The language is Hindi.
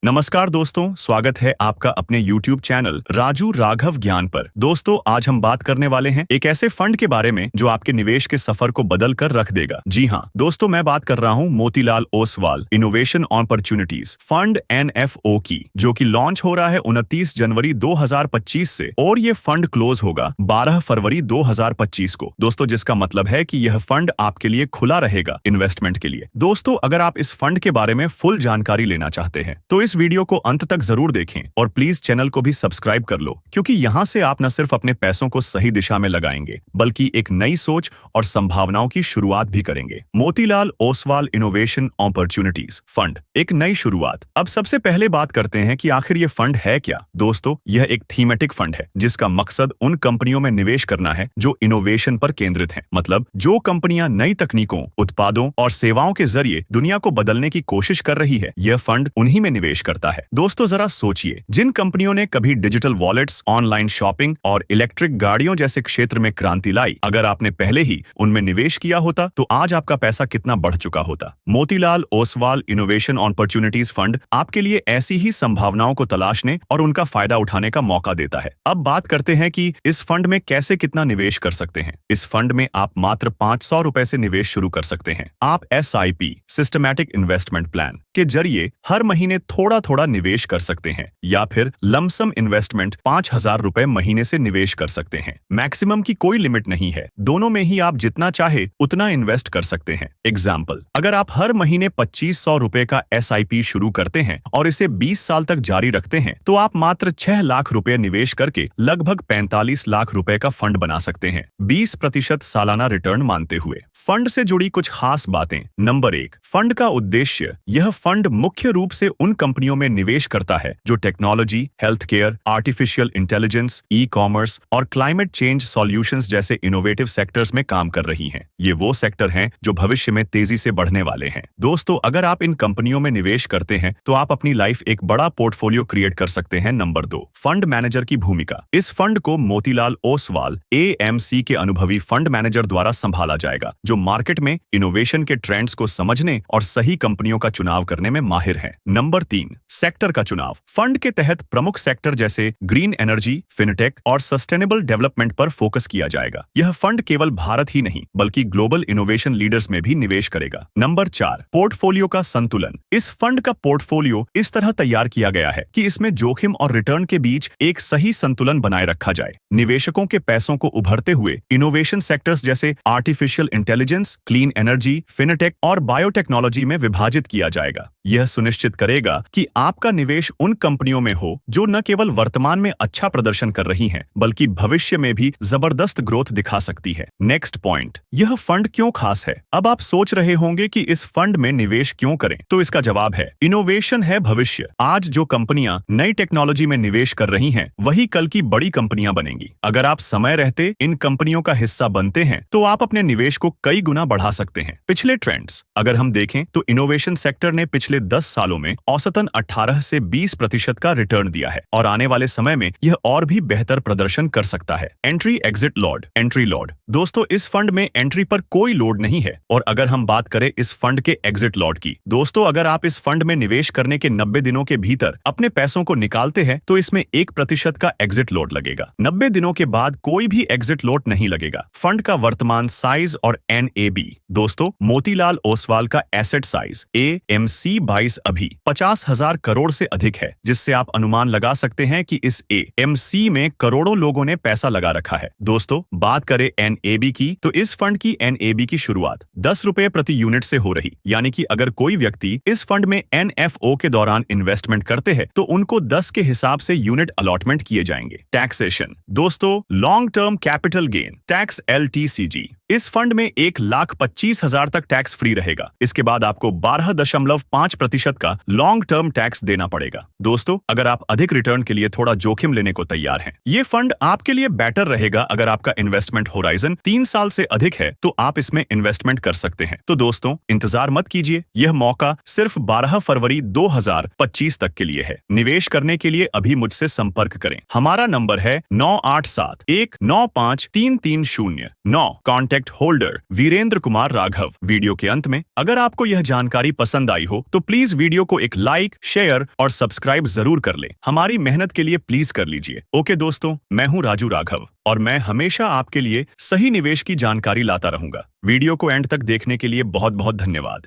नमस्कार दोस्तों, स्वागत है आपका अपने YouTube चैनल राजू राघव ज्ञान पर। दोस्तों, आज हम बात करने वाले हैं एक ऐसे फंड के बारे में जो आपके निवेश के सफर को बदल कर रख देगा। जी हाँ दोस्तों, मैं बात कर रहा हूँ Motilal Oswal innovation opportunities fund NFO की, जो कि लॉन्च हो रहा है 29 जनवरी 2025 से और ये फंड क्लोज होगा 12 फरवरी 2025 को। दोस्तों, जिसका मतलब है कि यह फंड आपके लिए खुला रहेगा इन्वेस्टमेंट के लिए। दोस्तों, अगर आप इस फंड के बारे में फुल जानकारी लेना चाहते हैं तो इस वीडियो को अंत तक जरूर देखें और प्लीज चैनल को भी सब्सक्राइब कर लो, क्योंकि यहाँ से आप न सिर्फ अपने पैसों को सही दिशा में लगाएंगे बल्कि एक नई सोच और संभावनाओं की शुरुआत भी करेंगे। Motilal Oswal innovation opportunities fund, एक नई शुरुआत। अब सबसे पहले बात करते हैं कि आखिर ये फंड है क्या। दोस्तों, यह एक थीमेटिक फंड है जिसका मकसद उन कंपनियों में निवेश करना है जो इनोवेशन पर केंद्रित हैं। मतलब जो कंपनियां नई तकनीकों, उत्पादों और सेवाओं के जरिए दुनिया को बदलने की कोशिश कर रही है, यह फंड उन्हीं में निवेश करता है। दोस्तों, जरा सोचिए, जिन कंपनियों ने कभी डिजिटल वॉलेट्स, ऑनलाइन शॉपिंग और इलेक्ट्रिक गाड़ियों जैसे क्षेत्र में क्रांति लाई, अगर आपने पहले ही उनमें निवेश किया होता तो आज आपका पैसा कितना बढ़ चुका होता। Motilal Oswal innovation opportunities fund आपके लिए ऐसी ही संभावनाओं को तलाशने और उनका फायदा उठाने का मौका देता है। अब बात करते हैं कि इस फंड में कैसे कितना निवेश कर सकते हैं। इस फंड में आप मात्र 500 रुपए से निवेश शुरू कर सकते हैं। आप SIP सिस्टमैटिक इन्वेस्टमेंट प्लान के जरिए हर महीने थोड़ा थोड़ा निवेश कर सकते हैं, या फिर लमसम इन्वेस्टमेंट 5000 रुपए महीने से निवेश कर सकते हैं। मैक्सिमम की कोई लिमिट नहीं है, दोनों में ही आप जितना चाहे उतना इन्वेस्ट कर सकते हैं। एग्जाम्पल, अगर आप हर महीने 2500 रुपए का SIP शुरू करते हैं और इसे 20 साल तक जारी रखते हैं तो आप मात्र 6 लाख रुपए निवेश करके लगभग 45 लाख रुपए का फंड बना सकते हैं, 20% सालाना रिटर्न मानते हुए। फंड से जुड़ी कुछ खास बातें। नंबर 1, फंड का उद्देश्य। यह फंड मुख्य रूप से उन कंपनियों में निवेश करता है जो technology, health care, artificial intelligence, e-commerce और क्लाइमेट चेंज सॉल्यूशंस जैसे इनोवेटिव सेक्टर्स में काम कर रही हैं। ये वो सेक्टर हैं जो भविष्य में तेजी से बढ़ने वाले हैं। दोस्तों, अगर आप इन कंपनियों में निवेश करते हैं तो आप अपनी लाइफ एक बड़ा पोर्टफोलियो क्रिएट कर सकते हैं। नंबर 2, फंड मैनेजर की भूमिका। इस फंड को मोतीलाल ओसवाल AMC के अनुभवी फंड मैनेजर द्वारा संभाला जाएगा, जो मार्केट में इनोवेशन के ट्रेंड्स को समझने और सही कंपनियों का चुनाव करने में माहिर है। नंबर 3, सेक्टर का चुनाव। फंड के तहत प्रमुख सेक्टर जैसे ग्रीन एनर्जी, फिनटेक और सस्टेनेबल डेवलपमेंट पर फोकस किया जाएगा। यह फंड केवल भारत ही नहीं बल्कि ग्लोबल इनोवेशन लीडर्स में भी निवेश करेगा। नंबर 4, पोर्टफोलियो का संतुलन। इस फंड का पोर्टफोलियो इस तरह तैयार किया गया है कि इसमें जोखिम और रिटर्न के बीच एक सही संतुलन बनाए रखा जाए। निवेशकों के पैसों को उभरते हुए इनोवेशन सेक्टर्स जैसे artificial intelligence, clean energy, fintech और बायोटेक्नोलॉजी में विभाजित किया जाएगा। यह सुनिश्चित करेगा कि आपका निवेश उन कंपनियों में हो जो न केवल वर्तमान में अच्छा प्रदर्शन कर रही हैं, बल्कि भविष्य में भी जबरदस्त ग्रोथ दिखा सकती है। नेक्स्ट पॉइंट, यह फंड क्यों खास है। अब आप सोच रहे होंगे कि इस फंड में निवेश क्यों करें, तो इसका जवाब है इनोवेशन है भविष्य। आज जो कंपनियां नई टेक्नोलॉजी में निवेश कर रही हैं, वही कल की बड़ी कंपनियां बनेंगी। अगर आप समय रहते इन कंपनियों का हिस्सा बनते हैं तो आप अपने निवेश को कई गुना बढ़ा सकते हैं। पिछले ट्रेंड्स अगर हम देखें तो इनोवेशन सेक्टर ने पिछले 10 सालों में औसतन 18 से 20% का रिटर्न दिया है और आने वाले समय में यह और भी बेहतर प्रदर्शन कर सकता है। Entry exit lot. Entry lot. दोस्तों, इस फंड में एंट्री पर कोई लोड नहीं है। और अगर हम बात करें इस फंड के एग्जिट लॉट की, दोस्तों अगर आप इस फंड में निवेश करने के 90 दिनों के भीतर अपने पैसों को निकालते हैं तो इसमें 1% का एग्जिट लॉट लगेगा। 90 दिनों के बाद कोई भी एग्जिट लॉट नहीं लगेगा। फंड का वर्तमान साइज और NAB। दोस्तों, मोतीलाल ओसवाल का एसेट साइज AMC 22 अभी 50,000 करोड़ से अधिक है, जिससे आप अनुमान लगा सकते हैं कि इस AMC में करोड़ों लोगों ने पैसा लगा रखा है। दोस्तों, बात करें NAB की तो इस फंड की NAB की शुरुआत 10 रुपए प्रति यूनिट से हो रही, यानी कि अगर कोई व्यक्ति इस फंड में NFO के दौरान इन्वेस्टमेंट करते हैं तो उनको 10 के हिसाब से यूनिट अलॉटमेंट किए जाएंगे। टैक्सेशन। दोस्तों, long term capital gain tax LTCG। इस फंड में 1,25,000 तक टैक्स फ्री रहेगा। इसके बाद आपको 12.5% का लॉन्ग टर्म टैक्स देना पड़ेगा। दोस्तों, अगर आप अधिक रिटर्न के लिए थोड़ा जोखिम लेने को तैयार हैं, ये फंड आपके लिए बेटर रहेगा। अगर आपका इन्वेस्टमेंट होराइजन 3 साल से अधिक है तो आप इसमें इन्वेस्टमेंट कर सकते हैं। तो दोस्तों, इंतजार मत कीजिए, यह मौका सिर्फ 12 फरवरी 2025 तक के लिए है। निवेश करने के लिए अभी मुझसे संपर्क करें। हमारा नंबर है 9871953309। Contact project holder Virendra Kumar Raghav. Video के अंत में अगर आपको यह जानकारी पसंद आई हो तो प्लीज वीडियो को एक लाइक, शेयर और सब्सक्राइब जरूर कर ले। हमारी मेहनत के लिए प्लीज कर लीजिए। ओके दोस्तों, मैं हूं राजू राघव और मैं हमेशा आपके लिए सही निवेश की जानकारी लाता रहूंगा। वीडियो को एंड तक देखने के लिए बहुत बहुत धन्यवाद।